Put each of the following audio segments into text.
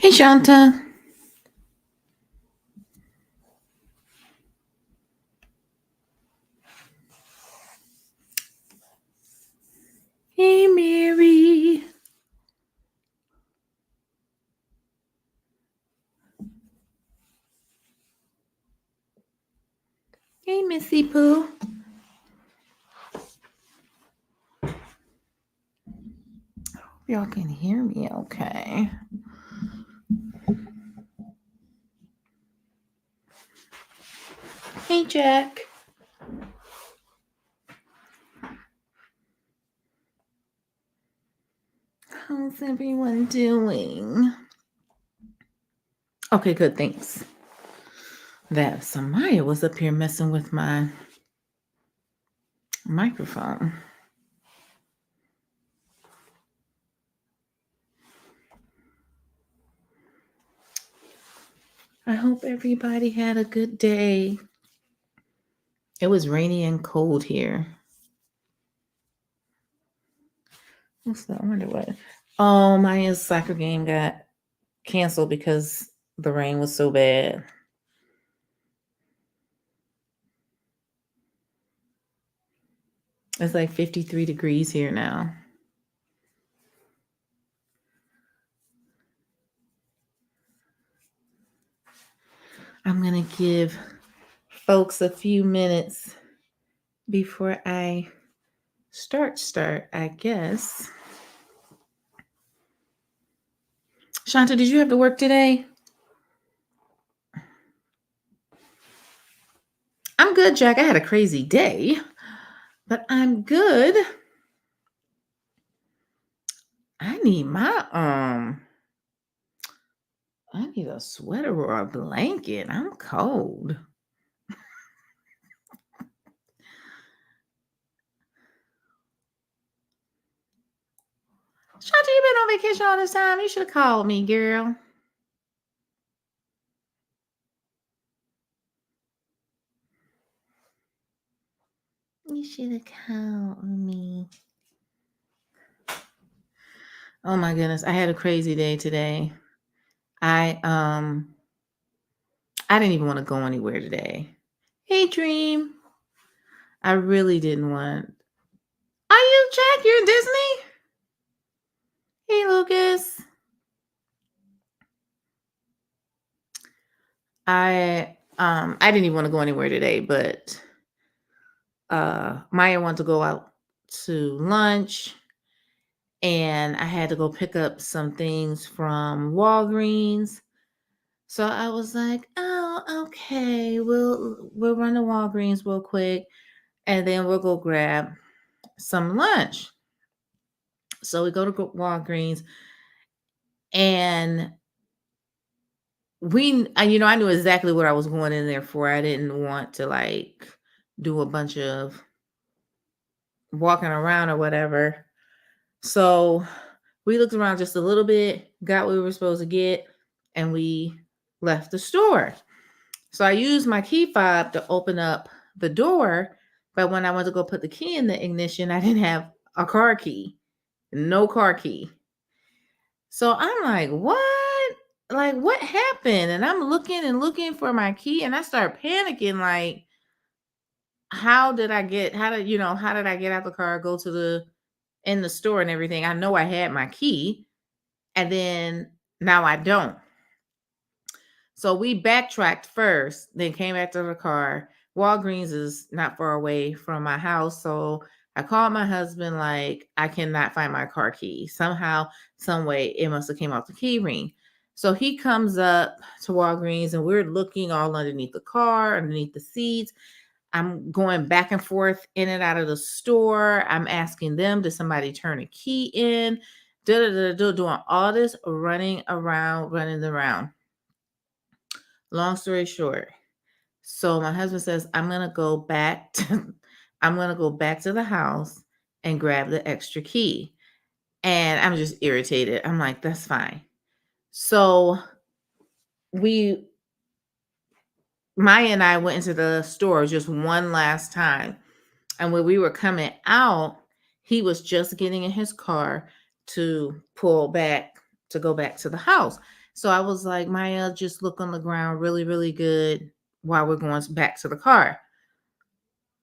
Hey, Shanta. Hey, Mary. Hey, Missy Pooh. Hope y'all can hear me okay. Hey, Jack. How's everyone doing? Okay, good, thanks. That Samaya was up here messing with my microphone. I hope everybody had a good day. It was rainy and cold here. What's that? I wonder what. Oh, Maya's soccer game got canceled because the rain was so bad. It's like 53 degrees here now. I'm going to give folks a few minutes before I start, I guess. Shanta, did you have to work today? I'm good, Jack. I had a crazy day, but I'm good. I need I need a sweater or a blanket. I'm cold. Shanta, you been on vacation all this time. You should have called me, girl. You should have called me. Oh my goodness, I had a crazy day today. I didn't even want to go anywhere today. Hey, Dream. I really didn't want. Are you, Jack? You're in Disney? Hey, Lucas. I didn't even want to go anywhere today, but Maya wanted to go out to lunch, and I had to go pick up some things from Walgreens. So I was like, "Oh, okay. We'll run to Walgreens real quick, and then we'll go grab some lunch." So we go to Walgreens, and I knew exactly what I was going in there for. I didn't want to like do a bunch of walking around or whatever. So we looked around just a little bit, got what we were supposed to get, and we left the store. So I used my key fob to open up the door, but when I went to go put the key in the ignition, I didn't have a car key. No car key. So I'm like, what? Like, what happened? And I'm looking and looking for my key, and I start panicking, like, how did I get how did I get out the car, go to the in the store and everything? I know I had my key, and then now I don't. So we backtracked first, then came back to the car. Walgreens is not far away from my house, so I called my husband, like, I cannot find my car key. Somehow, some way, it must have came off the key ring. So he comes up to Walgreens, and we're looking all underneath the car, underneath the seats. I'm going back and forth in and out of the store. I'm asking them, did somebody turn a key in? Doing all this running around. Long story short, so my husband says, I'm going to go back to the house and grab the extra key. And I'm just irritated. I'm like, that's fine. So Maya and I went into the store just one last time. And when we were coming out, he was just getting in his car to pull back to go back to the house. So I was like, Maya, just look on the ground really, really good while we're going back to the car.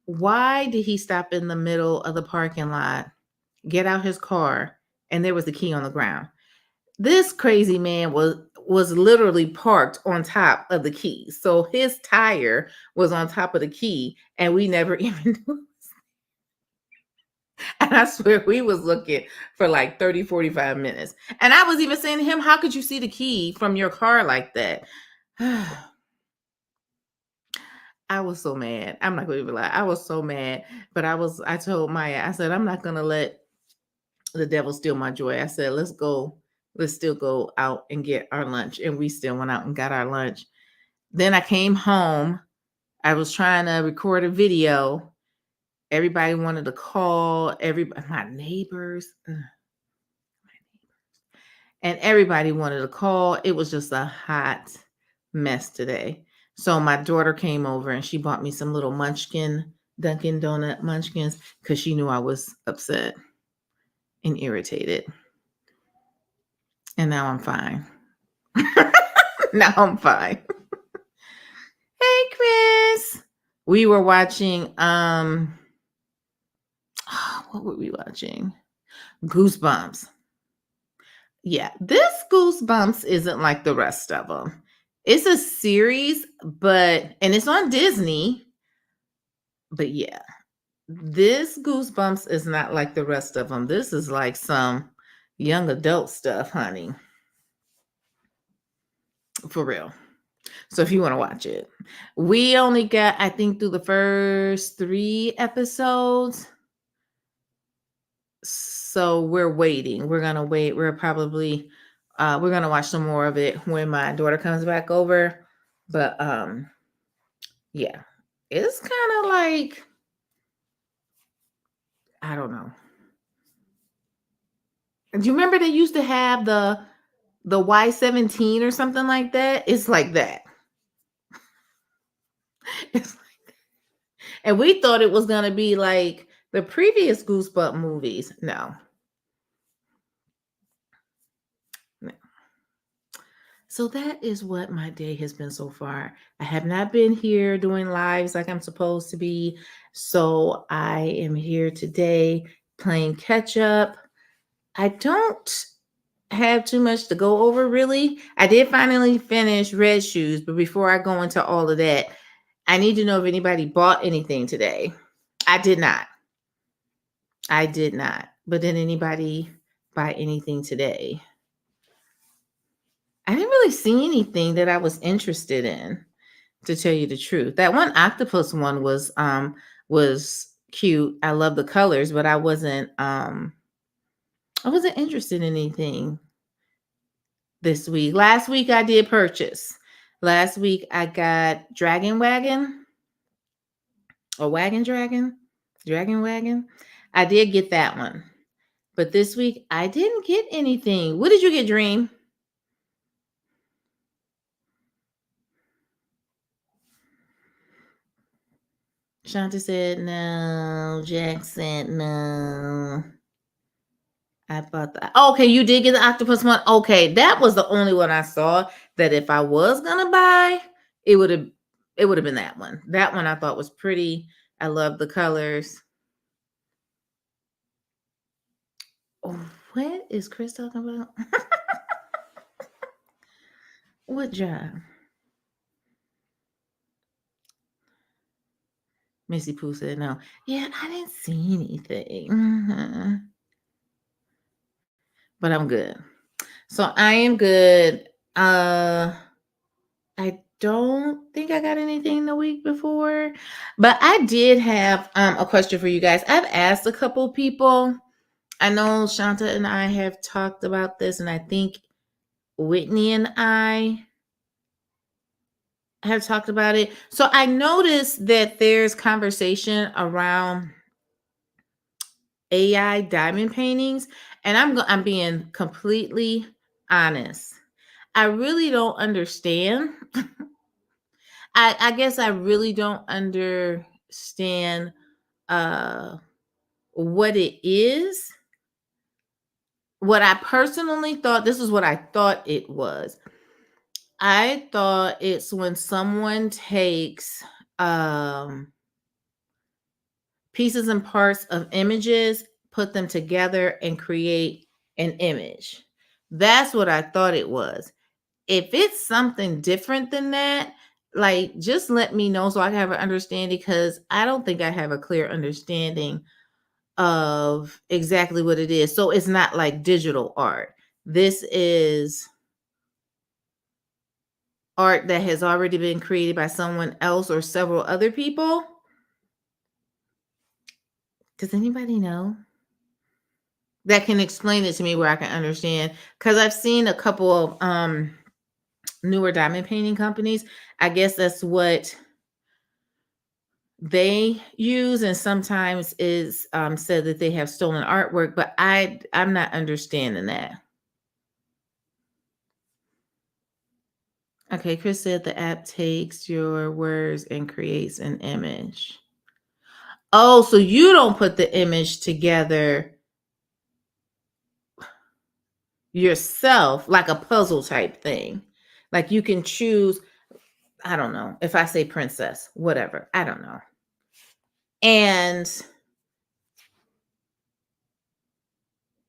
Why did he stop in the middle of the parking lot, get out his car, and there was the key on the ground? This crazy man was literally parked on top of the key. So his tire was on top of the key and we never even knew. And I swear we was looking for like 30, 45 minutes. And I was even saying to him, how could you see the key from your car like that? I was so mad. I'm not gonna even lie. I was so mad. But I told Maya, I said, I'm not gonna let the devil steal my joy. I said, let's go. Let's still go out and get our lunch. And we still went out and got our lunch. Then I came home. I was trying to record a video. Everybody wanted to call, my neighbors. And everybody wanted to call. It was just a hot mess today. So my daughter came over and she bought me some little munchkin, Dunkin' Donut munchkins, because she knew I was upset and irritated. And now I'm fine. Now I'm fine. Hey, Chris. We were watching, what were we watching? Goosebumps. Yeah, this Goosebumps isn't like the rest of them. It's a series, and it's on Disney. But yeah, this Goosebumps is not like the rest of them. This is like some young adult stuff, honey. For real. So if you want to watch it, we only got, I think, through the first 3 episodes. So we're waiting. We're gonna wait. We're gonna watch some more of it when my daughter comes back over. But yeah, it's kind of like, I don't know. Do you remember they used to have the Y-17 or something like that? It's like that. It's like, and we thought it was gonna be like the previous Goosebump movies. No. So that is what my day has been so far. I have not been here doing lives like I'm supposed to be. So I am here today playing catch up. I don't have too much to go over, really. I did finally finish Red Shoes, but before I go into all of that, I need to know if anybody bought anything today. I did not. I did not. But did anybody buy anything today? I didn't really see anything that I was interested in, to tell you the truth. That one octopus one was cute. I love the colors, but I wasn't interested in anything this week. Last week I did purchase. Last week I got Dragon Wagon or Wagon Dragon. Dragon Wagon. I did get that one. But this week I didn't get anything. What did you get, Dream? Shanta said no. Jack said no. I bought that. Okay, you did get the octopus one. Okay, that was the only one I saw that if I was gonna buy, it would have been that one. That one I thought was pretty. I love the colors. Oh, what is Chris talking about? What job? Missy Pooh said no. Yeah, I didn't see anything. But I'm good. So I am good. I don't think I got anything the week before, but I did have a question for you guys. I've asked a couple people. I know Shanta and I have talked about this, and I think Whitney and I have talked about it. So I noticed that there's conversation around AI diamond paintings, and I'm being completely honest. I really don't understand. I guess I really don't understand what it is. What I personally thought, this is what I thought it was. I thought it's when someone takes pieces and parts of images, put them together, and create an image. That's what I thought it was. If it's something different than that, like just let me know so I can have an understanding, because I don't think I have a clear understanding of exactly what it is. So it's not like digital art. This is art that has already been created by someone else or several other people. Does anybody know? That can explain it to me where I can understand. Because I've seen a couple of newer diamond painting companies. I guess that's what they use, and sometimes is said that they have stolen artwork, but I'm not understanding that. Okay, Chris said the app takes your words and creates an image. Oh, so you don't put the image together yourself, like a puzzle type thing. Like you can choose, I don't know, if I say princess, whatever, I don't know. And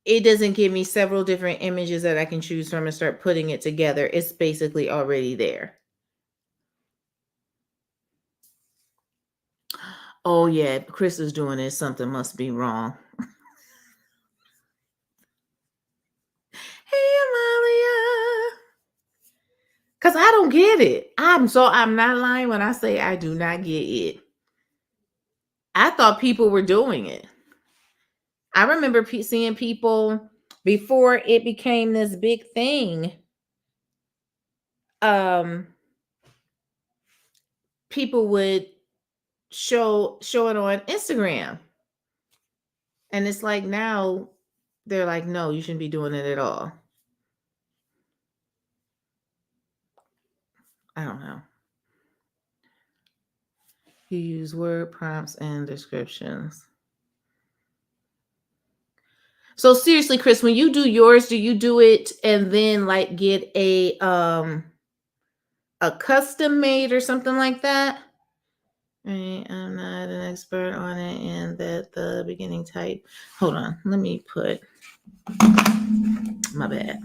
it doesn't give me several different images that I can choose from and start putting it together. It's basically already there. Oh yeah, Chris is doing this. Something must be wrong. Hey, Amalia. Because I don't get it. I'm not lying when I say I do not get it. I thought people were doing it. I remember seeing people before it became this big thing. People would show it on Instagram. And it's like now they're like, no, you shouldn't be doing it at all. I don't know. You use word prompts and descriptions. So seriously, Chris, when you do yours, do you do it and then like get a custom made or something like that? Right, I'm not an expert on it, and that the beginning type. Hold on, let me put my bad.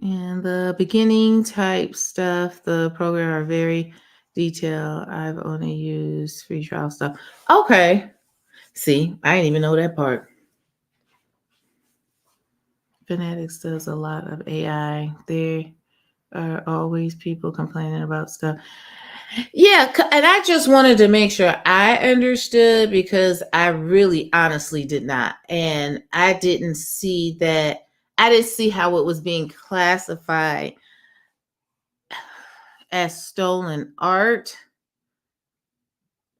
And the beginning type stuff, the program are very detailed. I've only used free trial stuff. Okay. See, I didn't even know that part. Fanatics does a lot of AI. There are always people complaining about stuff. Yeah, and I just wanted to make sure I understood, because I really honestly did not. And I didn't see that. I didn't see how it was being classified as stolen art,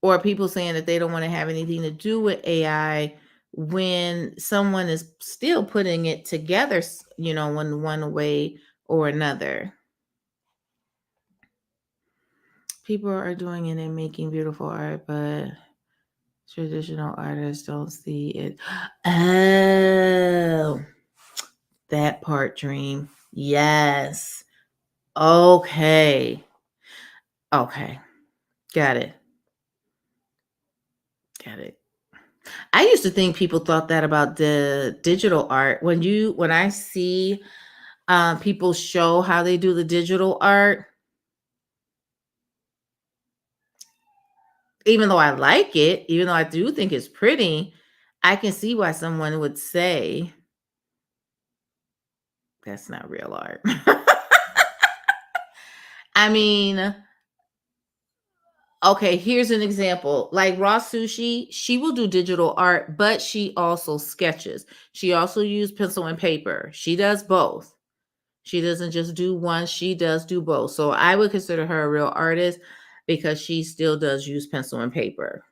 or people saying that they don't want to have anything to do with AI when someone is still putting it together, in one way or another. People are doing it and making beautiful art, but traditional artists don't see it. Oh, that part, Dream. Yes. Okay. Okay. Got it. Got it. I used to think people thought that about the digital art. When I see people show how they do the digital art, even though I like it, even though I do think it's pretty, I can see why someone would say that's not real art. I mean, okay, here's an example. Like Raw Sushi, she will do digital art, but she also sketches. She also uses pencil and paper. She does both. She doesn't just do one, she does do both. So I would consider her a real artist because she still does use pencil and paper.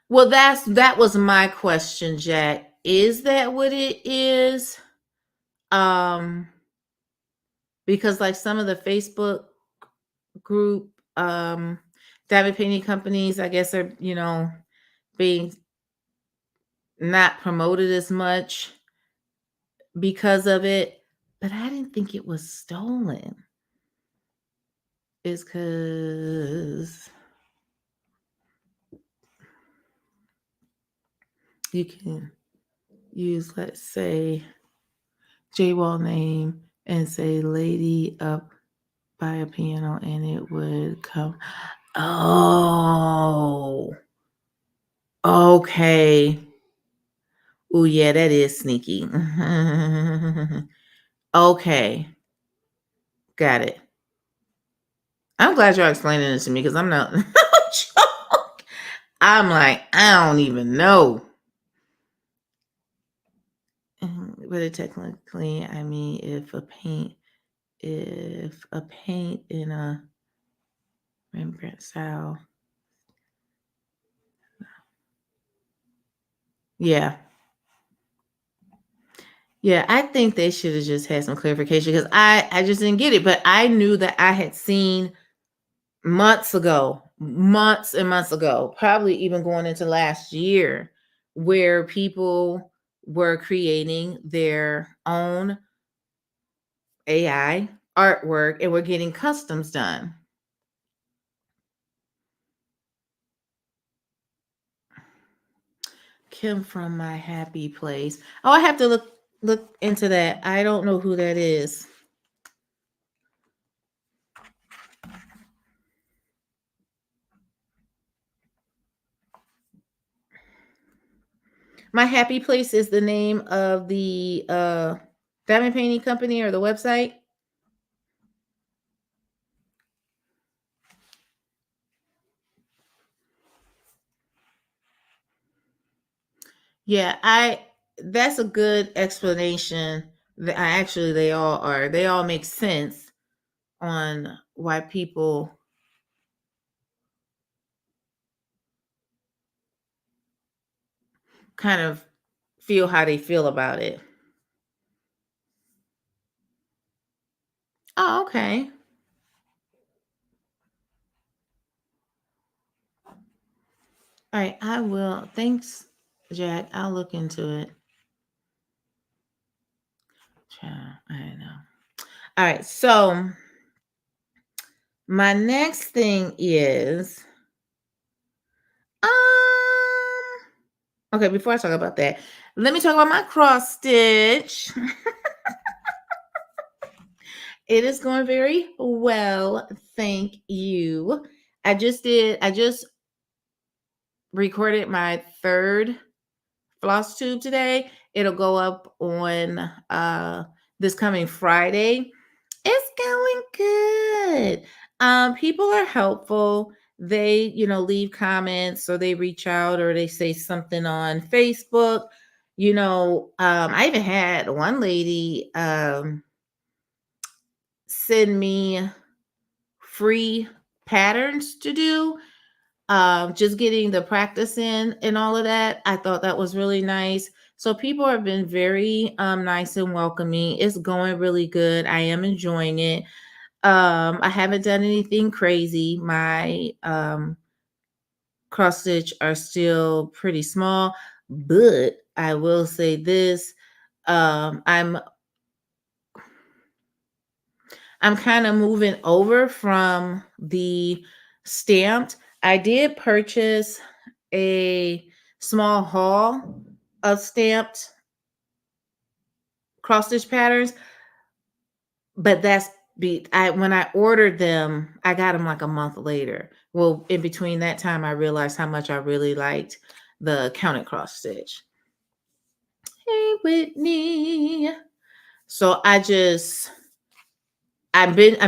Well, that was my question, Jack. Is that what it is? Um, because like some of the Facebook group diamond painting companies, I guess, are, being not promoted as much because of it. But I didn't think it was stolen. Is because you can use, let's say, J-Wall name and say lady up by a piano and it would come. Oh, okay. Oh, yeah, that is sneaky. Okay, got it. I'm glad y'all explaining this to me because I'm not. I'm like, I don't even know. But it technically, I mean, if a paint in a Rembrandt style, yeah, yeah, I think they should have just had some clarification because I just didn't get it. But I knew that I had seen months and months ago, probably even going into last year, where people were creating their own AI artwork and were getting customs done. Kim from My Happy Place. Oh, I have to look into that. I don't know who that is. My Happy Place is the name of the diamond painting company or the website. Yeah, that's a good explanation. They all are. They all make sense on why people kind of feel how they feel about it. Oh, okay. All right, I will. Thanks, Jack. I'll look into it. I know. All right, so my next thing is um okay, before I talk about that, let me talk about my cross stitch. It is going very well, thank you. I just recorded my third floss tube today. It'll go up on this coming Friday. It's going good. People are helpful. They, leave comments or they reach out or they say something on Facebook. I even had one lady send me free patterns to do. Just getting the practice in and all of that. I thought that was really nice. So people have been very nice and welcoming. It's going really good. I am enjoying it. I haven't done anything crazy. My cross stitch are still pretty small, but I will say this. I'm kind of moving over from the stamped. I did purchase a small haul of stamped cross stitch patterns, but when I ordered them, I got them like a month later. Well, in between that time, I realized how much I really liked the counted cross stitch. Hey, Whitney. So I'm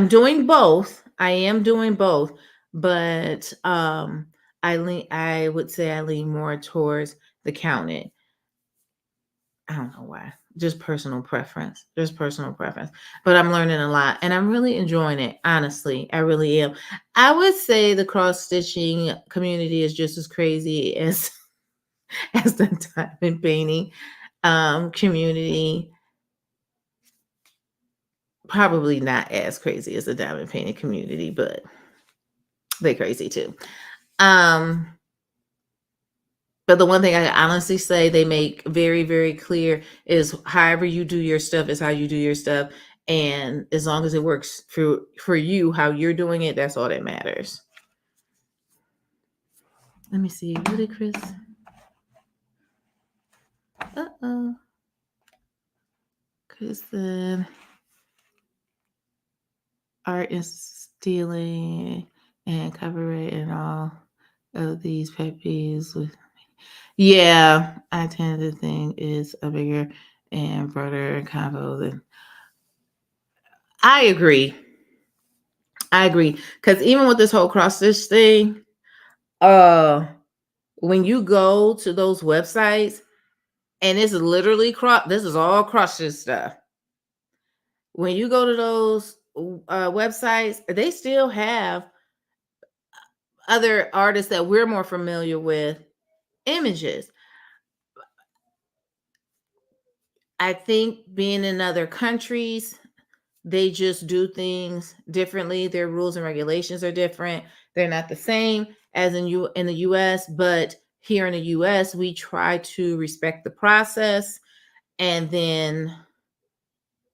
doing both. I am doing both, but I would say I lean more towards the counted. I don't know why. Just personal preference. Just personal preference. But I'm learning a lot and I'm really enjoying it. Honestly, I really am. I would say the cross stitching community is just as crazy as as the diamond painting community. Probably not as crazy as the diamond painting community, but They crazy too. Um, but the one thing I honestly say they make very, very clear is however you do your stuff is how you do your stuff. And as long as it works for you, how you're doing it, that's all that matters. Let me see. What did Chris? Uh-oh. Chris said art is stealing and copyright and all of these pet peeves with yeah, I tend to think it's a bigger and broader combo than I agree. I agree. Because even with this whole cross stitch thing, when you go to those websites and it's literally this is all cross stitch stuff. When you go to those websites, they still have other artists that we're more familiar with images. I think being in other countries, they just do things differently. Their rules and regulations are different. They're not the same as in the US, but here in the US, we try to respect the process and then,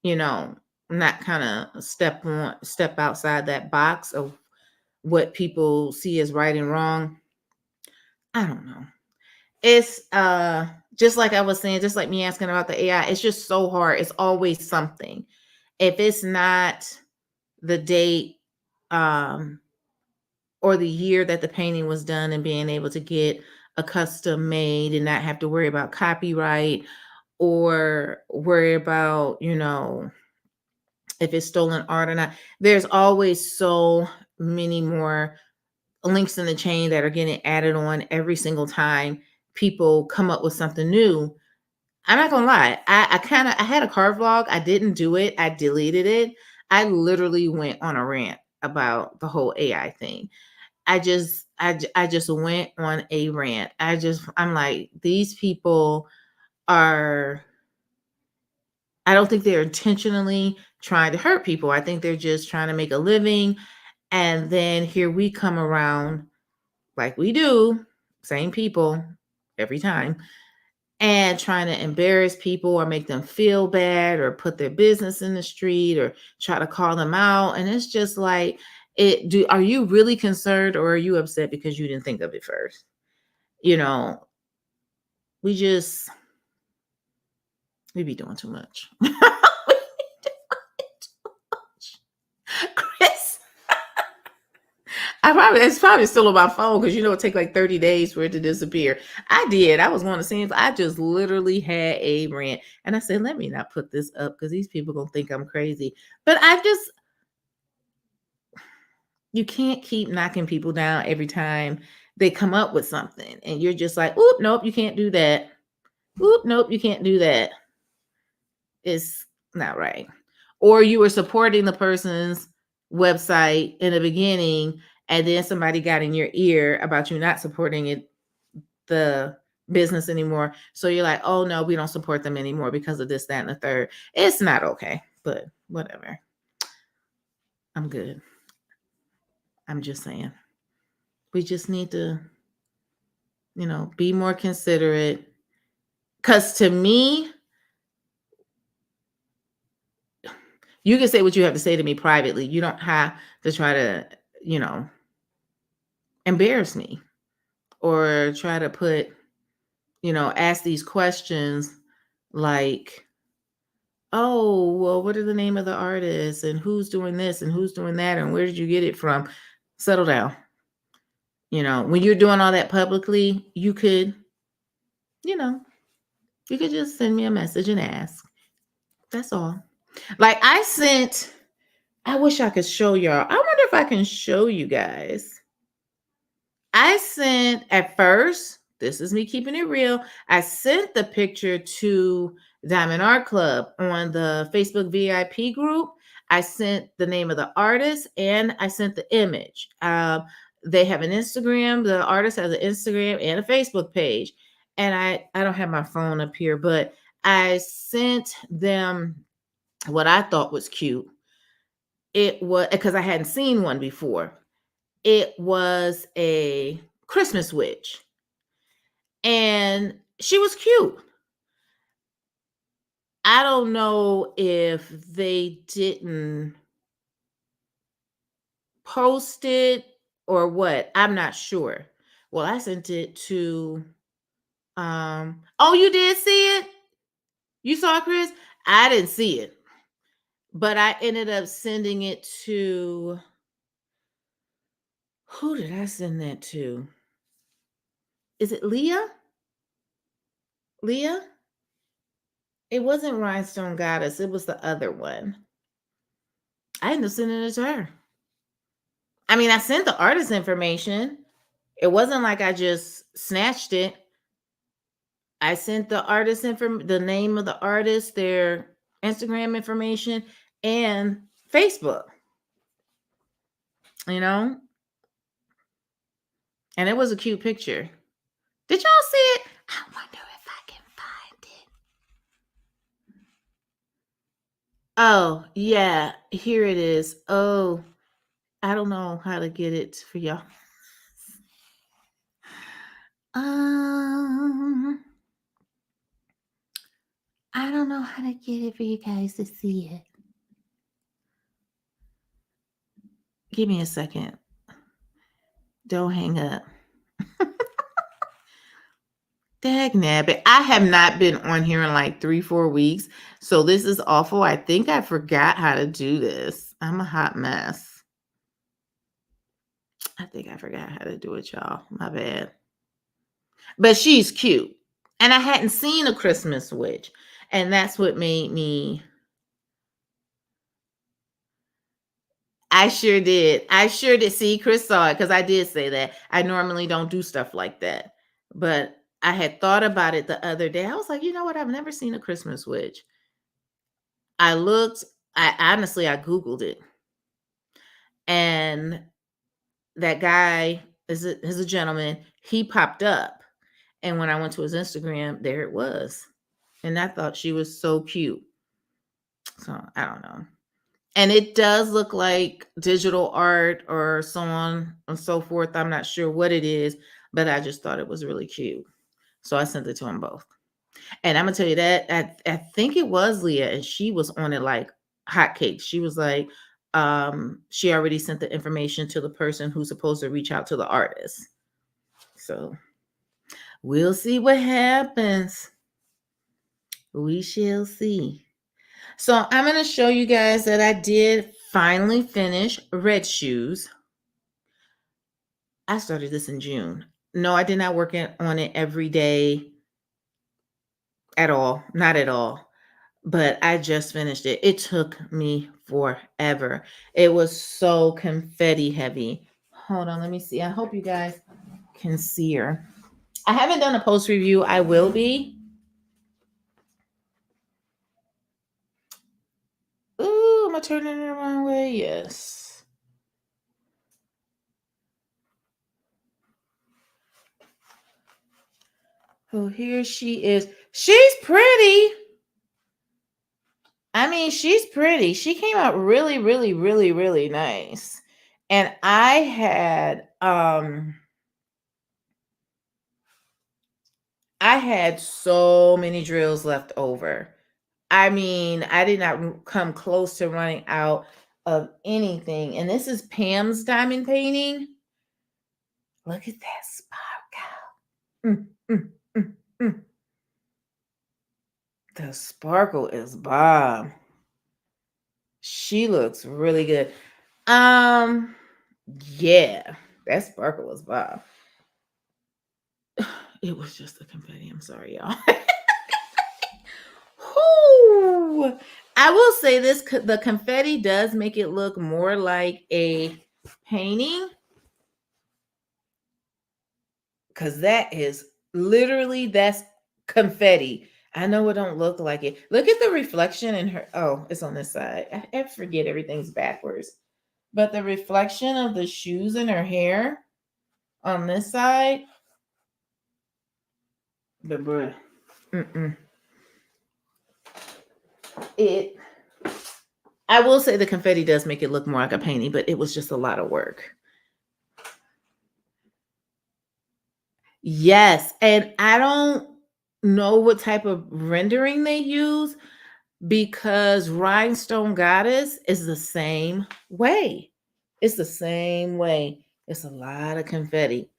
you know, not kind of step outside that box of what people see as right and wrong. I don't know. It's just like I was saying, just like me asking about the AI, it's just so hard. It's always something. If it's not the date um or the year that the painting was done and being able to get a custom made and not have to worry about copyright or worry about, if it's stolen art or not. There's always so many more links in the chain that are getting added on every single time people come up with something new. I'm not gonna lie. I had a car vlog. I didn't do it. I deleted it. I literally went on a rant about the whole AI thing. I just went on a rant. I'm like, these people are I don't think they're intentionally trying to hurt people. I think they're just trying to make a living. And then here we come around like we do, same people every time, and trying to embarrass people or make them feel bad or put their business in the street or try to call them out. And it's just like, are you really concerned or are you upset because you didn't think of it first? You know, we just we be doing too much. Chris, it's probably still on my phone because it take like 30 days for it to disappear. I did. I was going to see. I just literally had a rant, and I said, "Let me not put this up because these people gonna think I'm crazy." But you can't keep knocking people down every time they come up with something, and you're just like, "Oop, nope, you can't do that. Oop, nope, you can't do that." It's not right. Or you were supporting the person's website in the beginning, and then somebody got in your ear about you not supporting the business anymore. So you're like, oh no, we don't support them anymore because of this, that, and the third. It's not okay, but whatever. I'm good. I'm just saying. We just need to, be more considerate. Because to me, you can say what you have to say to me privately. You don't have to try to, you know, embarrass me or try to ask these questions like, oh, well, what are the name of the artists and who's doing this and who's doing that and where did you get it from? Settle down. When you're doing all that publicly, you know, you could just send me a message and ask. That's all. Like I wish I could show y'all. I wonder if I can show you guys. I sent at first, this is me keeping it real. I sent the picture to Diamond Art Club on the Facebook VIP group. I sent the name of the artist and I sent the image. They have an Instagram. The artist has an Instagram and a Facebook page. And I don't have my phone up here, but I sent them what I thought was cute. It was because I hadn't seen one before. it was a Christmas witch. And she was cute. I don't know if they didn't post it or what. I'm not sure. Well, I sent it to oh, you did see it? You saw it, Chris? I didn't see it. But I ended up sending it to who did I send that to? Is it Leah? Leah? It wasn't Rhinestone Goddess. It was the other one. I ended up sending it to her. I mean, I sent the artist information. It wasn't like I just snatched it. I sent the artist the name of the artist, their Instagram information, and Facebook. You know? And it was a cute picture. Did y'all see it? I wonder if I can find it. Oh, yeah. Here it is. Oh, I don't know how to get it for y'all. I don't know how to get it for you guys to see it. Give me a second. Don't hang up. Dagnabbit. I have not been on here in like 3-4 weeks. So this is awful. I think I forgot how to do this. I'm a hot mess. I think I forgot how to do it, y'all. My bad. But she's cute. And I hadn't seen a Christmas witch. And that's what made me. I sure did. I sure did. See, Chris saw it because I did say that. I normally don't do stuff like that. But I had thought about it the other day. I was like, you know what? I've never seen a Christmas witch. I looked, I Googled it. And that guy is a gentleman. He popped up. And when I went to his Instagram, there it was. And I thought she was so cute. So I don't know. And it does look like digital art or so on and so forth. I'm not sure what it is, but I just thought it was really cute. So I sent it to them both. And I'm gonna tell you that I think it was Leah, and she was on it like hotcakes. She was like, she already sent the information to the person who's supposed to reach out to the artist. So we'll see what happens. We shall see. So I'm going to show you guys that I did finally finish Red Shoes. I started this in June. No, I did not work on it every day at all. Not at all. But I just finished it. It took me forever. It was so confetti heavy. Hold on, let me see. I hope you guys can see her. I haven't done a post review. I will be. Ooh, am I turning it the wrong way? Yes. Oh, here she is. She's pretty. I mean, she's pretty. She came out really, really, really, really nice. And I had so many drills left over. I mean, I did not come close to running out of anything. And this is Pam's diamond painting. Look at that sparkle. The sparkle is bomb. She looks really good. Yeah, that sparkle was bomb. It was just a confetti. I'm sorry, y'all. Whew. I will say this, the confetti does make it look more like a painting, because that is literally, that's confetti. I know it don't look like it. Look at the reflection in her. Oh, it's on this side. I forget everything's backwards. But the reflection of the shoes in her hair on this side. But bruh. I will say the confetti does make it look more like a painting, but it was just a lot of work. Yes, and I don't know what type of rendering they use because Rhinestone Goddess is the same way. It's the same way. It's a lot of confetti.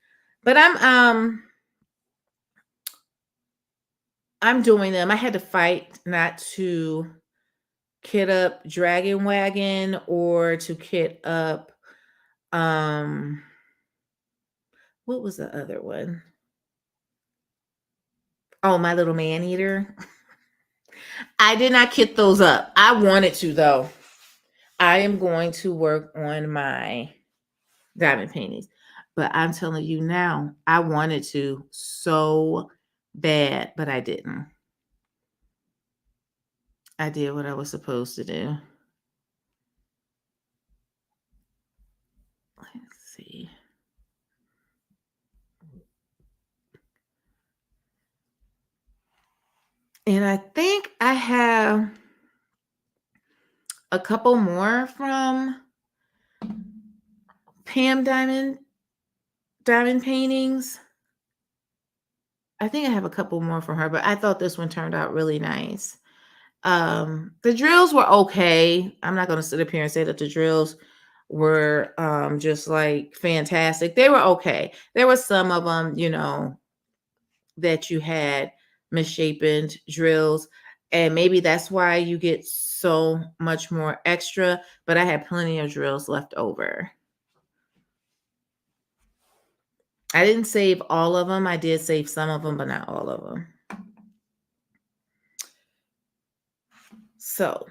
But I'm doing them. I had to fight not to kit up Dragon Wagon or to kit up um what was the other one? Oh, My Little Man Eater. I did not kit those up. I wanted to though. I am going to work on my diamond paintings. But I'm telling you now, I wanted to so bad, but I didn't. I did what I was supposed to do. Let's see. And I think I have a couple more from Pam Diamond Paintings. I think I have a couple more from her, but I thought this one turned out really nice. The drills were okay. I'm not going to sit up here and say that the drills were just like fantastic. They were okay. There were some of them, that you had misshapen drills, and maybe that's why you get so much more extra, but I had plenty of drills left over. I didn't save all of them. I did save some of them, but not all of them. So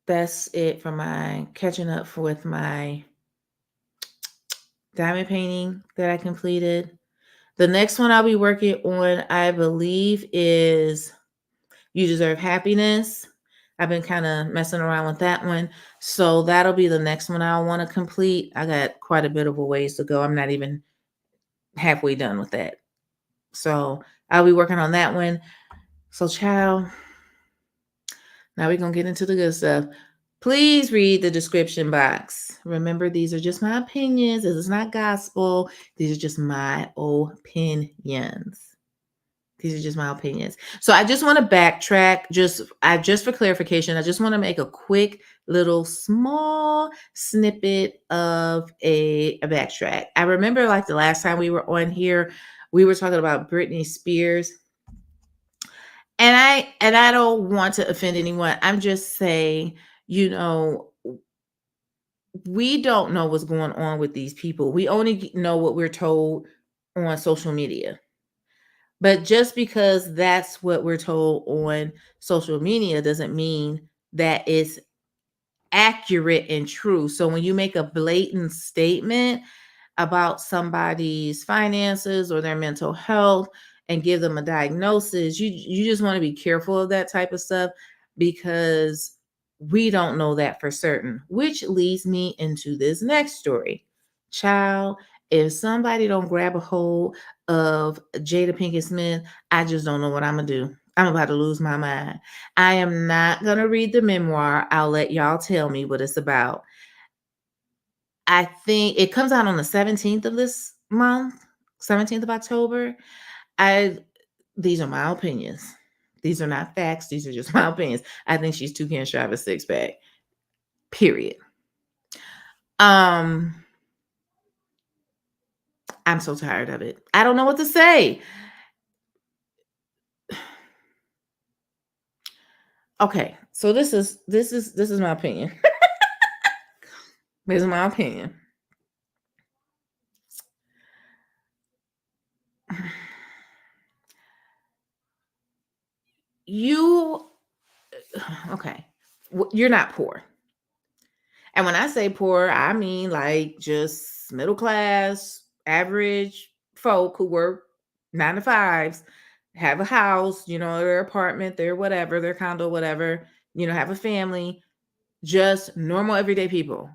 that's it for my catching up with my diamond painting that I completed. The next one I'll be working on, I believe, is You Deserve Happiness. I've been kind of messing around with that one. So that'll be the next one I want to complete. I got quite a bit of a ways to go. I'm not even halfway done with that. So I'll be working on that one. So, child, now we're going to get into the good stuff. Please read the description box. Remember, these are just my opinions. This is not gospel. These are just my opinions. These are just my opinions. So I just want to backtrack. Just for clarification, I just want to make a quick little small snippet of a backtrack. I remember like the last time we were on here, we were talking about Britney Spears. And I don't want to offend anyone. I'm just saying, we don't know what's going on with these people. We only know what we're told on social media. But just because that's what we're told on social media doesn't mean that it's accurate and true. So when you make a blatant statement about somebody's finances or their mental health and give them a diagnosis, you just want to be careful of that type of stuff because we don't know that for certain, which leads me into this next story. Child, if somebody don't grab a hold of Jada Pinkett Smith, I just don't know what I'm gonna do. I'm about to lose my mind. I am not gonna read the memoir. I'll let y'all tell me what it's about. I think it comes out on the 17th of this month, 17th of October. I These are my opinions. These are not facts. These are just my opinions. I think she's too can shy of a six pack. Period. I'm so tired of it. I don't know what to say. Okay, so this is my opinion. This is my opinion. You okay? You're not poor, and when I say poor, I mean like just middle class, average folk who work 9 to 5s, have a house, their apartment, their whatever, their condo, whatever, have a family, just normal everyday people.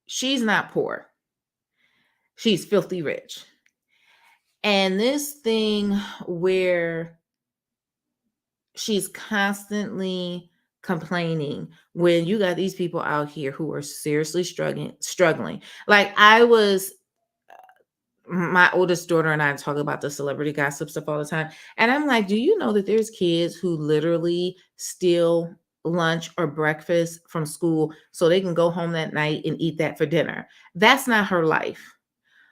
She's not poor. She's filthy rich. And this thing where she's constantly complaining when you got these people out here who are seriously struggling. Like my oldest daughter and I talk about the celebrity gossip stuff all the time. And I'm like, do you know that there's kids who literally steal lunch or breakfast from school so they can go home that night and eat that for dinner? That's not her life.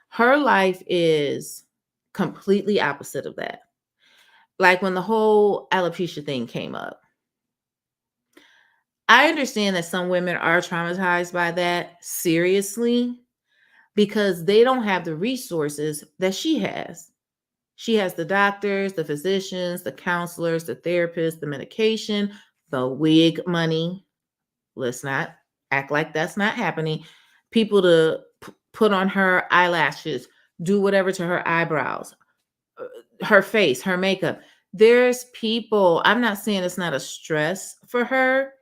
Her life is completely opposite of that. Like when the whole alopecia thing came up, I understand that some women are traumatized by that seriously because they don't have the resources that she has. She has the doctors, the physicians, the counselors, the therapists, the medication, the wig money. Let's not act like that's not happening. People to put on her eyelashes, do whatever to her eyebrows, her face, her makeup. There's people, I'm not saying it's not a stress for her,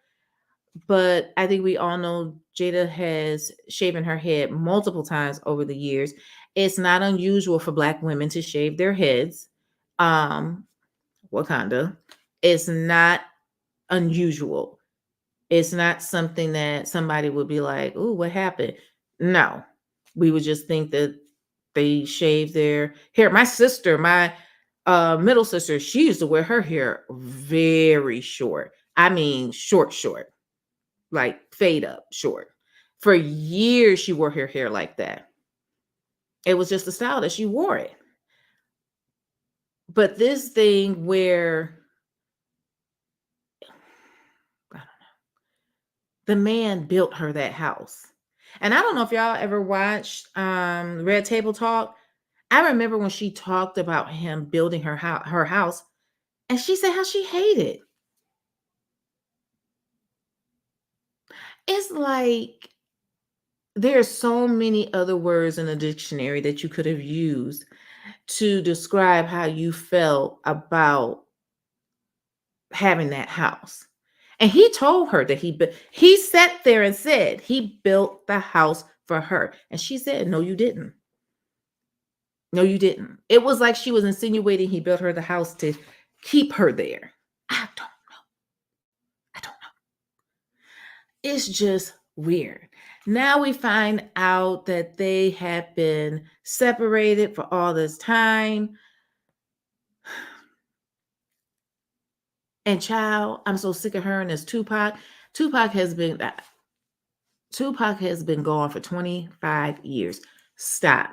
but I think we all know Jada has shaven her head multiple times over the years. It's not unusual for Black women to shave their heads. Um, Wakanda. It's not unusual. It's not something that somebody would be like, "Ooh, what happened?" No, we would just think that they shave their hair. My sister, my middle sister, she used to wear her hair very short. I mean, short, short, like fade up short. For years, she wore her hair like that. It was just the style that she wore it. But this thing where the man built her that house. And I don't know if y'all ever watched Red Table Talk. I remember when she talked about him building her house, and she said how she hated. It's like there's so many other words in the dictionary that you could have used to describe how you felt about having that house. And he told her that he sat there and said he built the house for her. And she said, "No, you didn't. No, you didn't." It was like she was insinuating he built her the house to keep her there. I don't I don't know. It's just weird. Now we find out that they have been separated for all this time. And child, I'm so sick of her and this Tupac. Tupac has been Tupac has been gone for 25 years. Stop.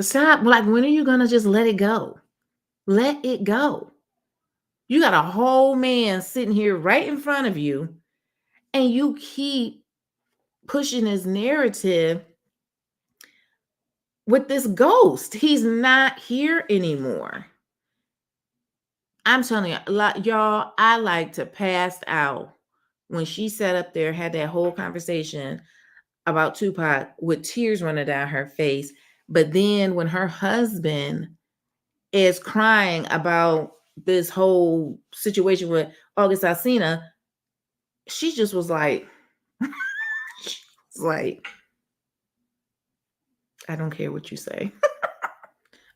Stop. Like, when are you gonna just let it go? Let it go. You got a whole man sitting here right in front of you, and you keep pushing this narrative with this ghost. He's not here anymore. I'm telling you, like, y'all, I like to pass out when she sat up there, had that whole conversation about Tupac with tears running down her face. But then when her husband is crying about this whole situation with August Alsina, she just was like, like, I don't care what you say.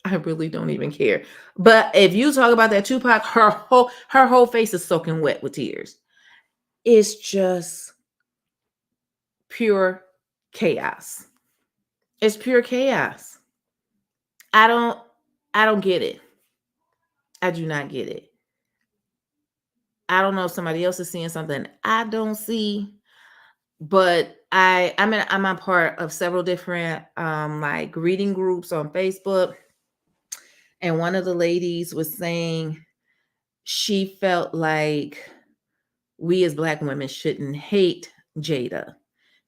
I really don't even care. But if you talk about that Tupac, her whole face is soaking wet with tears. It's just pure chaos. It's pure chaos. I don't I don't get it. I do not get it. I don't know if somebody else is seeing something I don't see, but I'm a part of several different like reading groups on Facebook, and one of the ladies was saying she felt like we as Black women shouldn't hate Jada.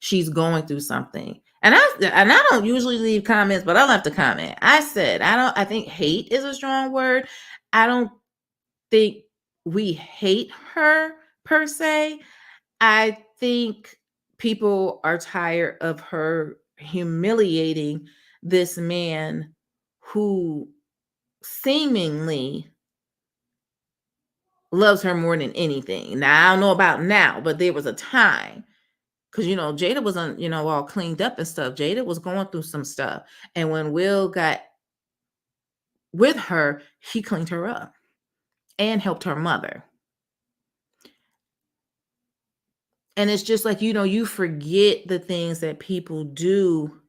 She's going through something. And I don't usually leave comments, but I left a comment. I said, I think hate is a strong word. I don't think we hate her per se. I think people are tired of her humiliating this man who seemingly loves her more than anything. Now, I don't know about now, but there was a time because Jada wasn't all cleaned up and stuff. Jada was going through some stuff, and when Will got with her, he cleaned her up and helped her mother. And it's just like, you forget the things that people do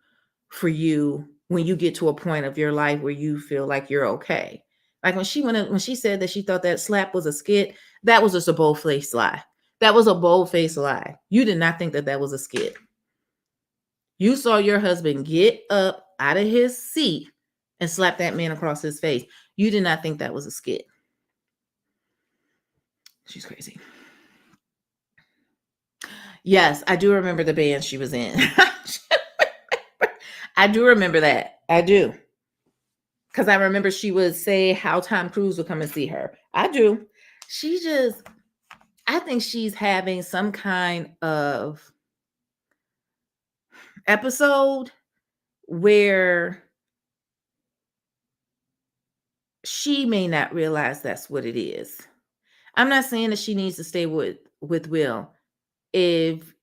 for you when you get to a point of your life where you feel like you're okay. Like when she said that she thought that slap was a skit, that was just a bold-faced lie. That was a bold-faced lie. You did not think that that was a skit. You saw your husband get up out of his seat and slap that man across his face. You did not think that was a skit. She's crazy. Yes, I do remember the band she was in. I do remember that. I do. Because I remember she would say how Tom Cruise would come and see her. I do. I think she's having some kind of episode where she may not realize that's what it is. I'm not saying that she needs to stay with Will. If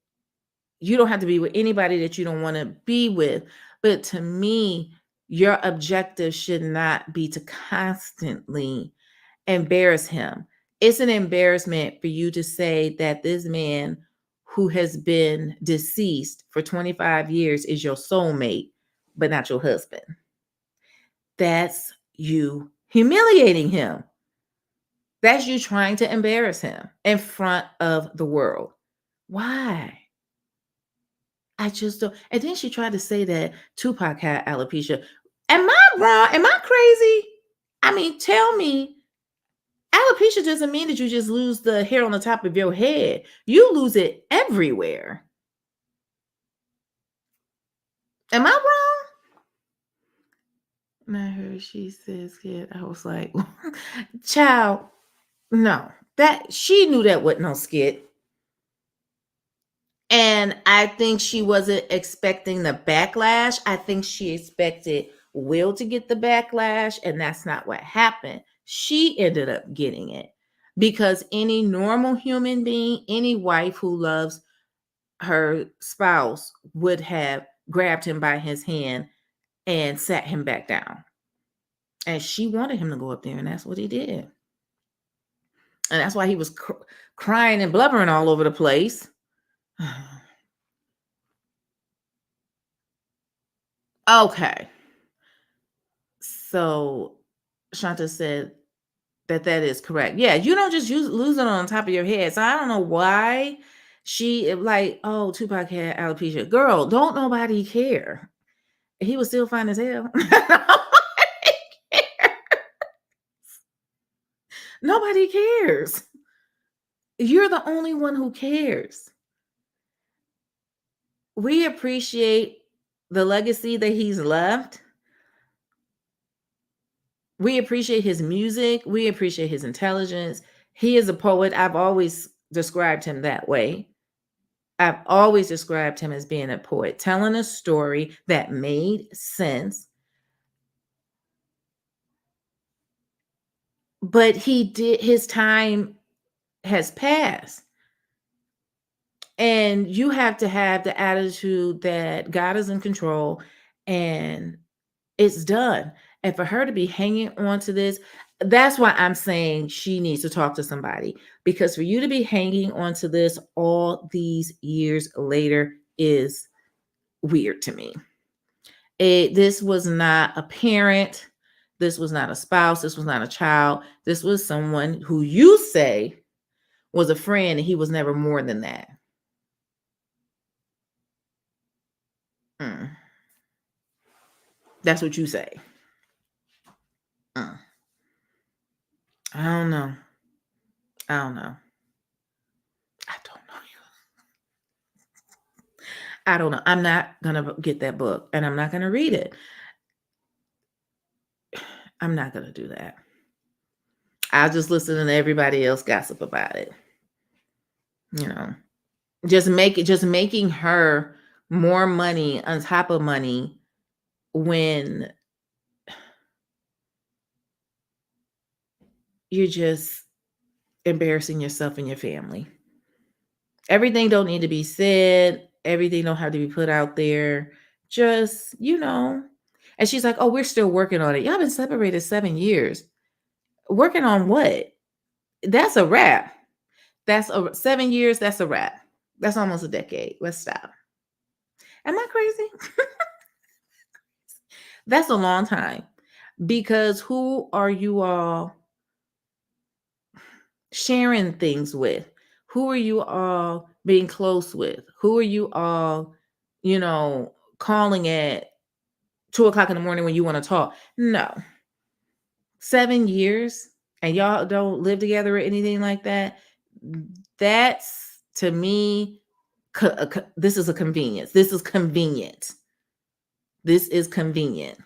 you don't have to be with anybody that you don't want to be with, but to me, your objective should not be to constantly embarrass him. It's an embarrassment for you to say that this man who has been deceased for 25 years is your soulmate, but not your husband. That's you humiliating him. That's you trying to embarrass him in front of the world. Why? I just don't. And then she tried to say that Tupac had alopecia. Am I wrong? Am I crazy? I mean, tell me, alopecia doesn't mean that you just lose the hair on the top of your head. You lose it everywhere. Am I wrong? And I heard she says, "Kid." I was like, "Child, no." That she knew that wasn't no skit. And I think she wasn't expecting the backlash. I think she expected Will to get the backlash, and that's not what happened. She ended up getting it because any normal human being, any wife who loves her spouse would have grabbed him by his hand and sat him back down. And she wanted him to go up there, and that's what he did. And that's why he was crying and blubbering all over the place. Okay. So Shanta said that is correct. Yeah, you don't just lose it on top of your head. So I don't know why she like, oh, Tupac had alopecia. Girl, don't nobody care. He was still fine as hell. Nobody cares. You're the only one who cares. We appreciate the legacy that he's left. We appreciate his music. We appreciate his intelligence. He is a poet. I've always described him that way. I've always described him as being a poet, telling a story that made sense. But his time has passed. And you have to have the attitude that God is in control and it's done. And for her to be hanging on to this, that's why I'm saying she needs to talk to somebody. Because for you to be hanging on to this all these years later is weird to me. This was not a parent. This was not a spouse. This was not a child. This was someone who you say was a friend, and he was never more than that. That's what you say. I don't know. I don't know. I don't know. I'm not going to get that book and I'm not going to read it. I'm not going to do that. I'll just listen to everybody else gossip about it. You know, just making her more money on top of money when you're just embarrassing yourself and your family. Everything don't need to be said. Everything don't have to be put out there. Just, And she's like, oh, we're still working on it. Y'all been separated 7 years. Working on what? That's a wrap. 7 years. That's a wrap. That's almost a decade. Let's stop. Am I crazy? That's a long time because who are you all sharing things with? Who are you all being close with? Who are you all, you know, calling at 2 o'clock in the morning when you want to talk? No, 7 years and y'all don't live together or anything like that. That's to me, this is a convenience. This is convenient. This is convenient.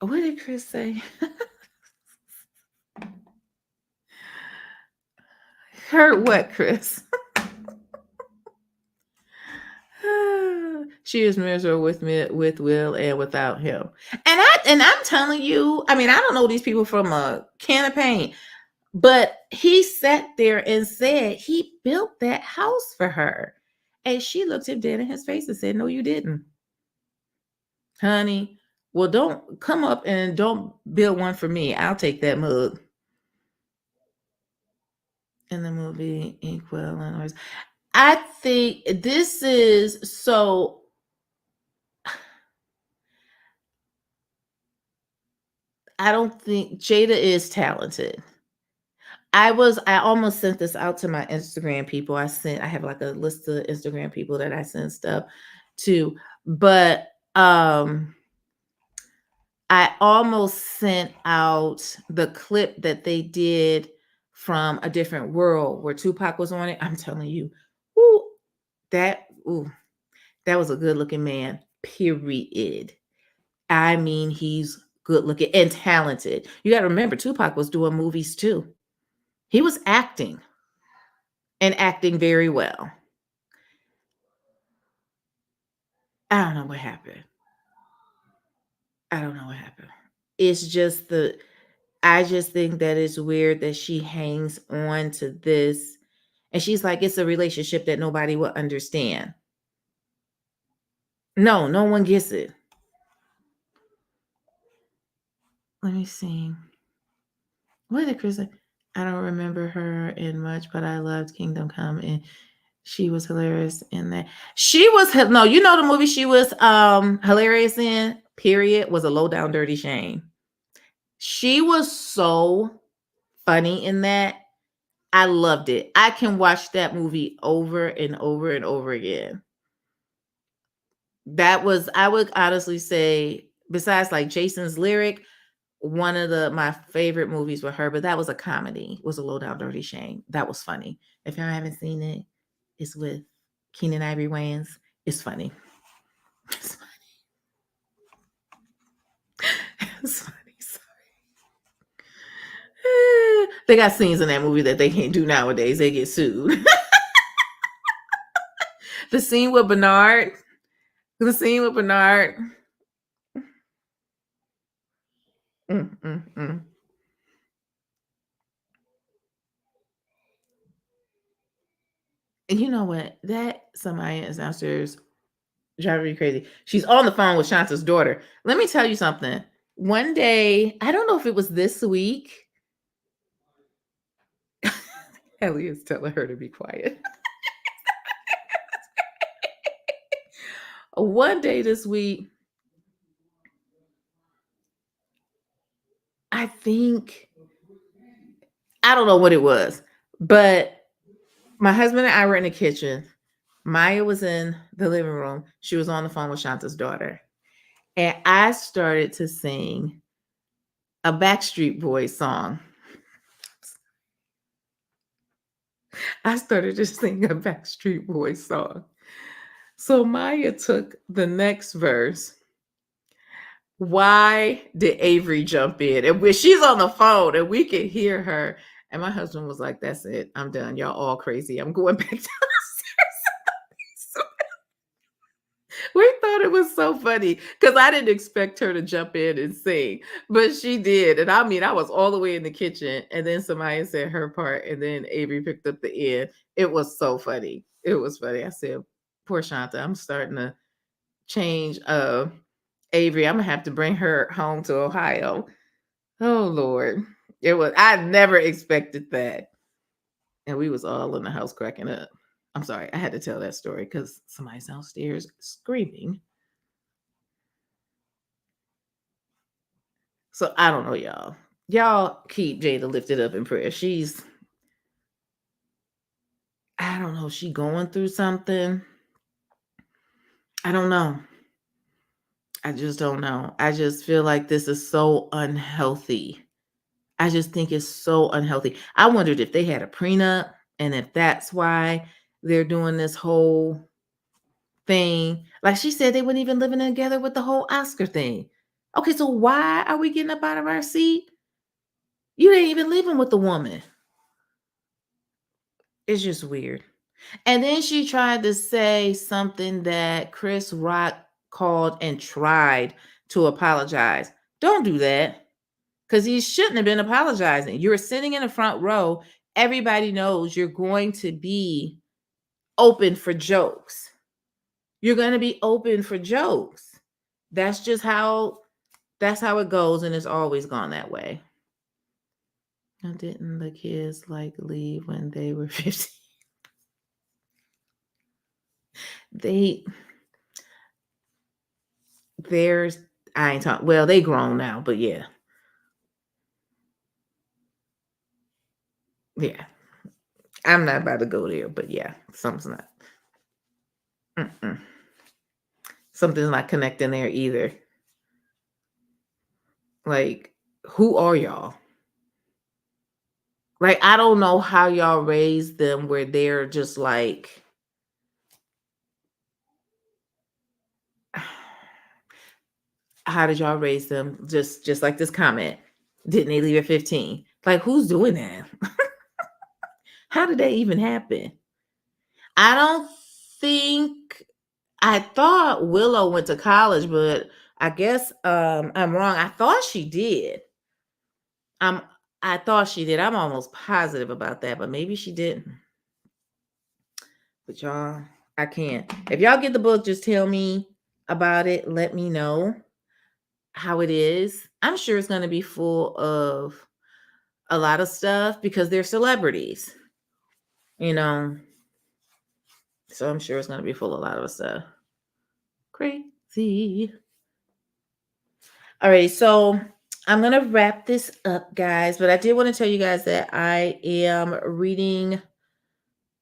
What did Chris say? Heard what, Chris? She is miserable with me, with Will, and without him. And I'm telling you, I mean, I don't know these people from a can of paint, but he sat there and said he built that house for her, and she looked him dead in his face and said, "No, you didn't, honey. Well, don't come up and don't build one for me. I'll take that mug." In the movie Equivalent, I think this is so. I don't think Jada is talented. I almost sent this out to my Instagram people. I have like a list of Instagram people that I send stuff to, but I almost sent out the clip that they did from A Different World where Tupac was on it. I'm telling you, ooh, ooh, that was a good looking man, period. I mean, he's good looking and talented. You got to remember, Tupac was doing movies too. He was acting and acting very well. I don't know what happened. I don't know what happened. It's just I just think that it's weird that she hangs on to this and she's like, it's a relationship that nobody will understand. No, no one gets it. Let me see. What did Chris say? I don't remember her in much, but I loved Kingdom Come and she was hilarious in that. She was no, you know the movie she was hilarious in, period, was A Low Down Dirty Shame. She was so funny in that. I loved it. I can watch that movie over and over and over again. That was, I would honestly say, besides like Jason's Lyric, one of my favorite movies with her, but that was a comedy, was A Low Down Dirty Shame. That was funny. If y'all haven't seen it, it's with Keenan Ivory Wayans. It's funny. It's funny. It's funny. They got scenes in that movie that they can't do nowadays. They get sued. The scene with Bernard. The scene with Bernard. Mm, mm, mm. And you know what? That somebody is downstairs driving me crazy. She's on the phone with Shanta's daughter. Let me tell you something. One day, I don't know if it was this week. Ellie is telling her to be quiet. One day this week, I think, I don't know what it was, but my husband and I were in the kitchen. Maya was in the living room. She was on the phone with Shanta's daughter. And I started to sing a Backstreet Boys song. I started to sing a Backstreet Boys song. So Maya took the next verse. Why did Avery jump in? And when she's on the phone and we can hear her. And my husband was like, that's it. I'm done. Y'all all crazy. I'm going back downstairs. We thought it was so funny because I didn't expect her to jump in and sing, but she did. And I mean, I was all the way in the kitchen, and then somebody said her part, and then Avery picked up the end. It was so funny. It was funny. I said, poor Shanta, I'm starting to change Avery. I'm gonna have to bring her home to Ohio. Oh Lord. I never expected that. And we was all in the house cracking up. I'm sorry, I had to tell that story because somebody's downstairs screaming. So I don't know, y'all. Y'all keep Jada lifted up in prayer. I don't know, she going through something. I don't know. I just don't know. I just feel like this is so unhealthy. I just think it's so unhealthy. I wondered if they had a prenup and if that's why they're doing this whole thing. Like she said, they weren't even living together with the whole Oscar thing. Okay, so why are we getting up out of our seat? You didn't even living with the woman. It's just weird. And then she tried to say something that Chris Rock called and tried to apologize. Don't do that because he shouldn't have been apologizing. You're sitting in the front row. Everybody knows you're going to be open for jokes. You're going to be open for jokes. That's just how it goes, and it's always gone that way. Now, didn't the kids like leave when they were 15? There's I ain't talking. Well, they grown now, but yeah. Yeah. I'm not about to go there, but yeah, something's not. Mm-mm. Something's not connecting there either. Like, who are y'all? Like, I don't know how y'all raised them where they're just like, how did y'all raise them? Just like this comment. Didn't they leave at 15? Like, who's doing that? How did that even happen? I don't think I thought Willow went to college, but I guess I'm wrong. I thought she did. I'm I thought she did. I'm almost positive about that, but maybe she didn't. But y'all, I can't. If y'all get the book, just tell me about it. Let me know how it is. I'm sure it's going to be full of a lot of stuff because they're celebrities, you know. So I'm sure it's going to be full of a lot of stuff. Crazy. All right, so I'm going to wrap this up, guys, but I did want to tell you guys that I am reading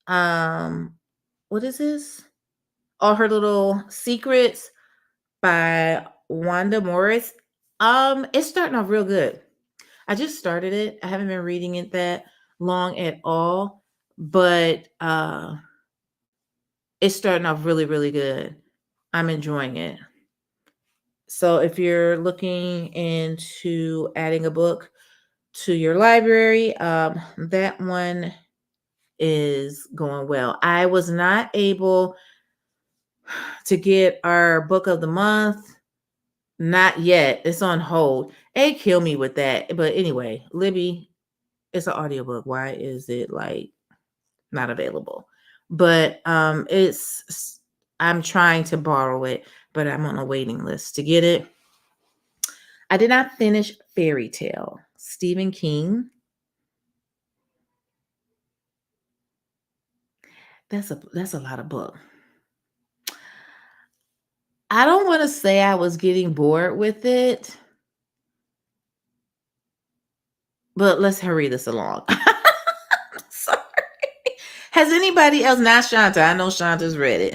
what is this? All Her Little Secrets by Wanda Morris. It's starting off real good. I just started it. I haven't been reading it that long at all, but it's starting off really, really good. I'm enjoying it. So if you're looking into adding a book to your library, that one is going well. I was not able to get our book of the month. Not yet. It's on hold. It killed me with that. But anyway, Libby, it's an audiobook. Why is it like not available? But I'm trying to borrow it, but I'm on a waiting list to get it. I did not finish Fairy Tale. Stephen King. That's a lot of book. I don't want to say I was getting bored with it, but let's hurry this along. Sorry. Has anybody else, not Shanta? I know Shanta's read it.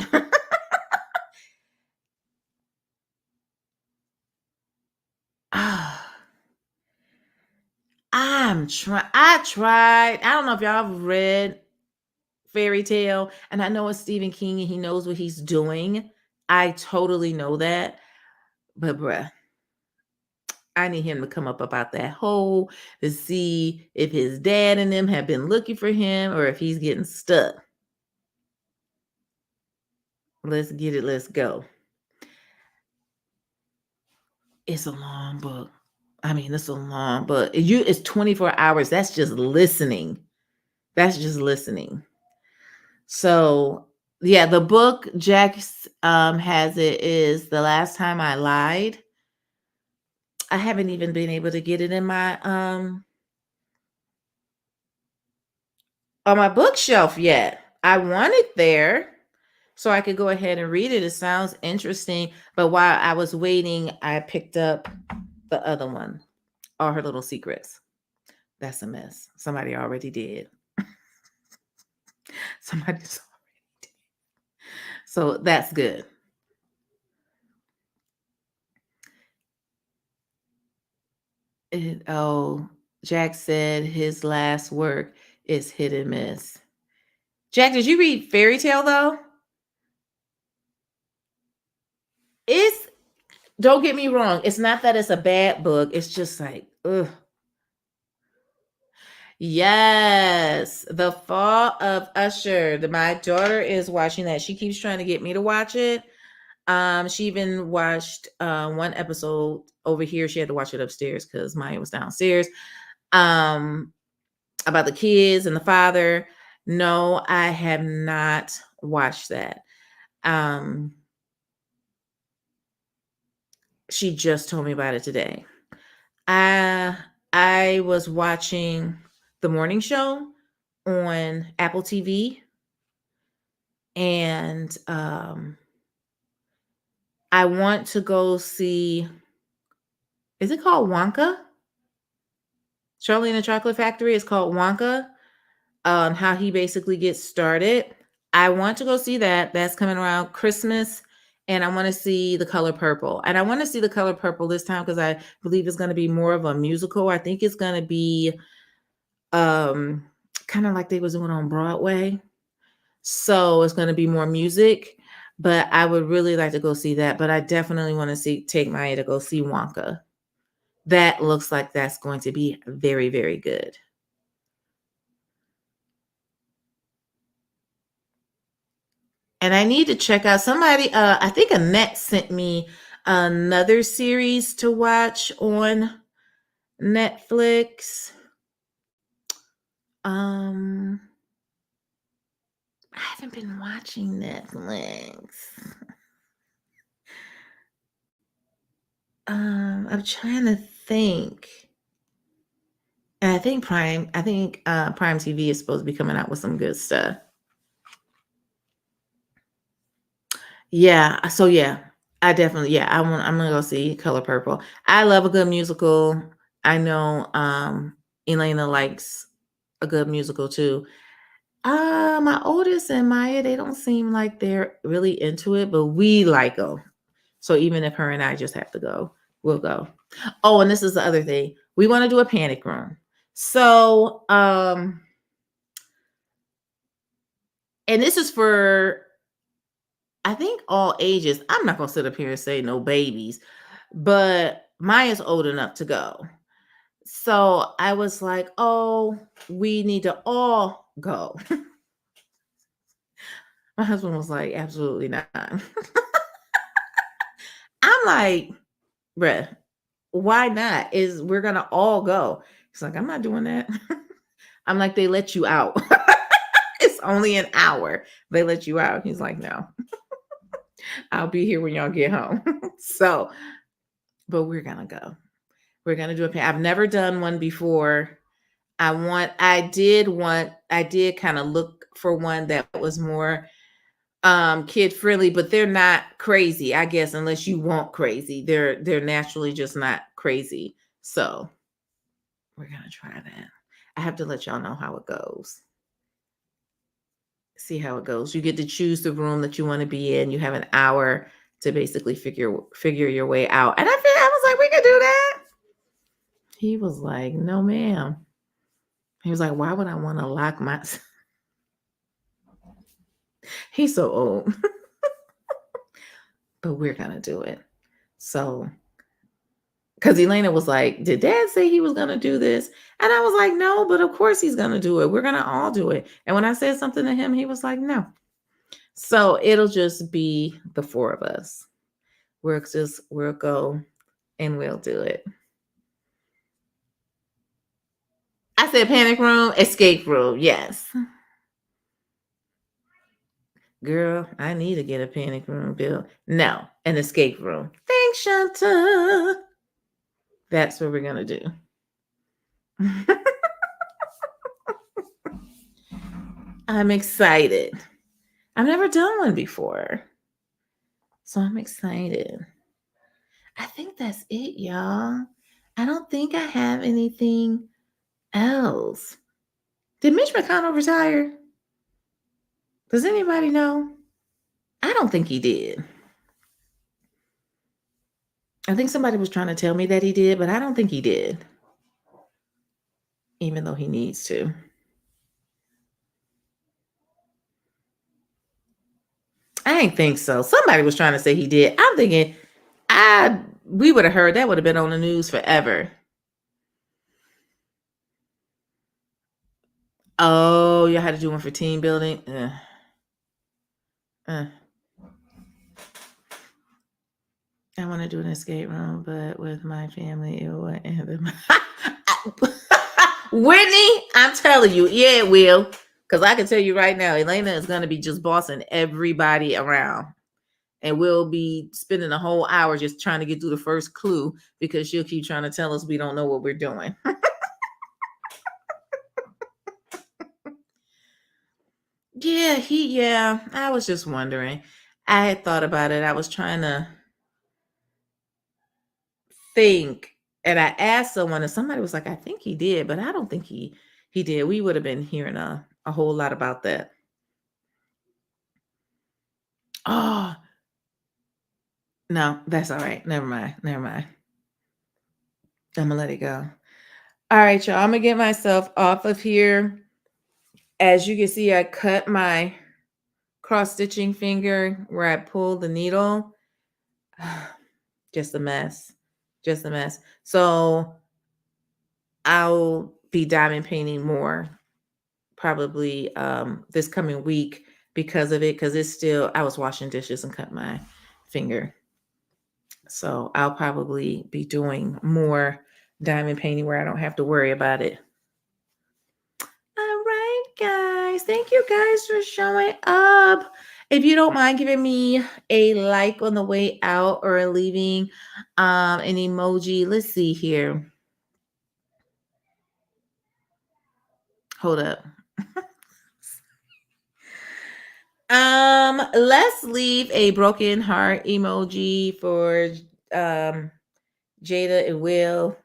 I tried. I don't know if y'all have read Fairy Tale, and I know it's Stephen King and he knows what he's doing. I totally know that. But bruh, I need him to come up about that hole to see if his dad and them have been looking for him or if he's getting stuck. Let's get it. Let's go. It's a long book. I mean, it's a long book. It's 24 hours. That's just listening. That's just listening. So yeah, the book Jax has it is The Last Time I Lied. I haven't even been able to get it in my on my bookshelf yet. I want it there so I could go ahead and read it. It sounds interesting. But while I was waiting, I picked up the other one, All Her Little Secrets. That's a mess. Somebody already did. Somebody's already did. So that's good. Jack said his last work is hit and miss. Jack, did you read Fairy Tale though? It's Don't get me wrong. It's not that it's a bad book. It's just like, ugh. Yes, The Fall of Usher. My daughter is watching that. She keeps trying to get me to watch it. She even watched one episode over here. She had to watch it upstairs because Maya was downstairs. About the kids and the father. No, I have not watched that. She just told me about it today. I was watching the morning show on Apple TV, and I want to go see. Is it called Wonka? Charlie and the Chocolate Factory is called Wonka. How he basically gets started. I want to go see that. That's coming around Christmas. And I want to see The Color Purple. And I want to see The Color Purple this time because I believe it's going to be more of a musical. I think it's going to be kind of like they was doing on Broadway. So it's going to be more music. But I would really like to go see that. But I definitely want to take Maya to go see Wonka. That looks like that's going to be very, very good. And I need to check out somebody. I think Annette sent me another series to watch on Netflix. I haven't been watching Netflix. I'm trying to think. And I think Prime TV is supposed to be coming out with some good stuff. Yeah. So yeah, I definitely I'm gonna go see Color Purple. I love a good musical. I know Eleyna likes a good musical too. My oldest and Maya, they don't seem like they're really into it, but we like them. So even if her and I just have to go, we'll go. Oh, and this is the other thing. We want to do a panic room. So, and this is for I think all ages. I'm not gonna sit up here and say no babies, but Maya's old enough to go. So I was like, oh, we need to all go. My husband was like, absolutely not. I'm like, bruh, why not? We're gonna all go. He's like, I'm not doing that. I'm like, they let you out. It's only an hour. They let you out. He's like, no. I'll be here when y'all get home. So, but we're gonna go. We're gonna do I've never done one before. I did kind of look for one that was more kid friendly, but they're not crazy, I guess, unless you want crazy. They're naturally just not crazy. So we're gonna try that. I have to let y'all know how it goes. See how it goes. You get to choose the room that you want to be in. You have an hour to basically figure your way out. And I was like, we could do that. He was like, no, ma'am. He was like, why would I want to lock myself? He's so old. But we're gonna do it. So because Eleyna was like, did dad say he was gonna do this? And I was like, no, but of course he's gonna do it. We're gonna all do it. And when I said something to him, he was like, no. So it'll just be the four of us. We'll go and we'll do it. I said panic room, escape room. Yes. Girl, I need to get a panic room built. No, an escape room. Thanks, Shanta. That's what we're gonna do. I'm excited. I've never done one before. So I'm excited. I think that's it, y'all. I don't think I have anything else. Did Mitch McConnell retire? Does anybody know? I don't think he did. I think somebody was trying to tell me that he did, but I don't think he did. Even though he needs to. I ain't think so. Somebody was trying to say he did. I'm thinking we would have heard that would have been on the news forever. Oh, you had to do one for team building. I want to do an escape room, but with my family, it will end. Whitney, I'm telling you, yeah, it will. Because I can tell you right now, Eleyna is going to be just bossing everybody around. And we'll be spending a whole hour just trying to get through the first clue because she'll keep trying to tell us we don't know what we're doing. Yeah, I was just wondering. I had thought about it. I was trying to think, and I asked someone, and somebody was like, I think he did, but I don't think he did. We would have been hearing a whole lot about that. Oh, no, that's all right. Never mind. I'm gonna let it go. All right, y'all. I'm gonna get myself off of here. As you can see, I cut my cross-stitching finger where I pulled the needle. Just a mess. So I'll be diamond painting more probably this coming week because of it, because it's still, I was washing dishes and cut my finger. So I'll probably be doing more diamond painting where I don't have to worry about it. All right, guys. Thank you guys for showing up. If you don't mind giving me a like on the way out or leaving an emoji. Let's see here. Hold up. Let's leave a broken heart emoji for Jada and Will.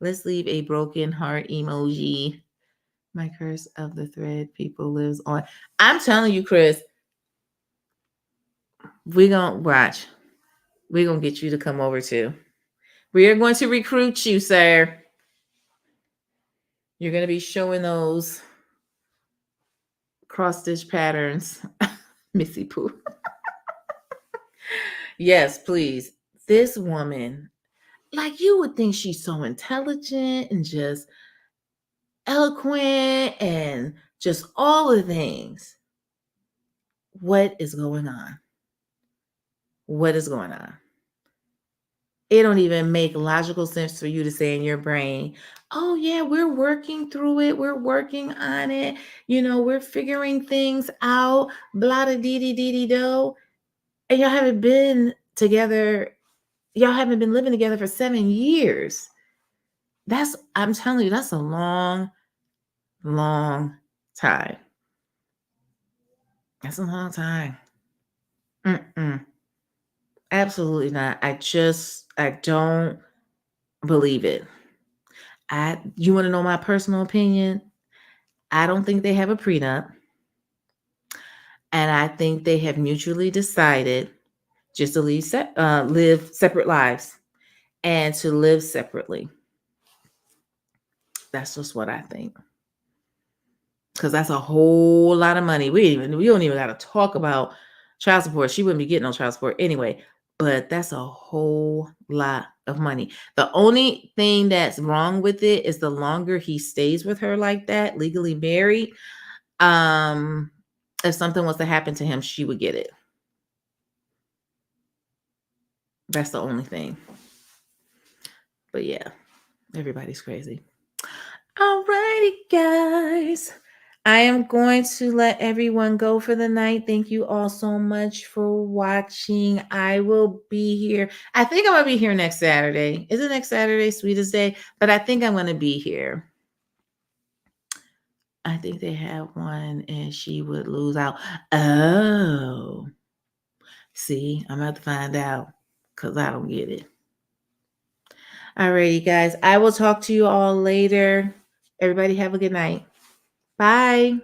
Let's leave a broken heart emoji. My curse of the thread people lives on. I'm telling you, Chris, we're gonna watch. We're gonna get you to come over too. We are going to recruit you, sir. You're gonna be showing those cross stitch patterns. Missy Pooh. Yes, please. This woman, like, you would think she's so intelligent and just eloquent and just all the things. What is going on? What is going on? It don't even make logical sense for you to say in your brain, oh yeah, we're working through it. We're working on it. We're figuring things out, blah da dee dee dee dee do. And y'all haven't been together. Y'all haven't been living together for 7 years. I'm telling you, that's a long, long time. That's a long time. Absolutely not. I don't believe it. You want to know my personal opinion? I don't think they have a prenup. And I think they have mutually decided just to live separate lives and to live separately. That's just what I think. Because that's a whole lot of money. We don't even got to talk about child support. She wouldn't be getting no child support anyway. But that's a whole lot of money. The only thing that's wrong with it is the longer he stays with her like that, legally married, if something was to happen to him, she would get it. That's the only thing. But yeah, everybody's crazy. Alrighty, guys. I am going to let everyone go for the night. Thank you all so much for watching. I will be here. I think I'm going to be here next Saturday. Is it next Saturday, Sweetest Day? But I think I'm going to be here. I think they had one and she would lose out. Oh. See, I'm about to find out because I don't get it. Alrighty, guys. I will talk to you all later. Everybody have a good night. Bye.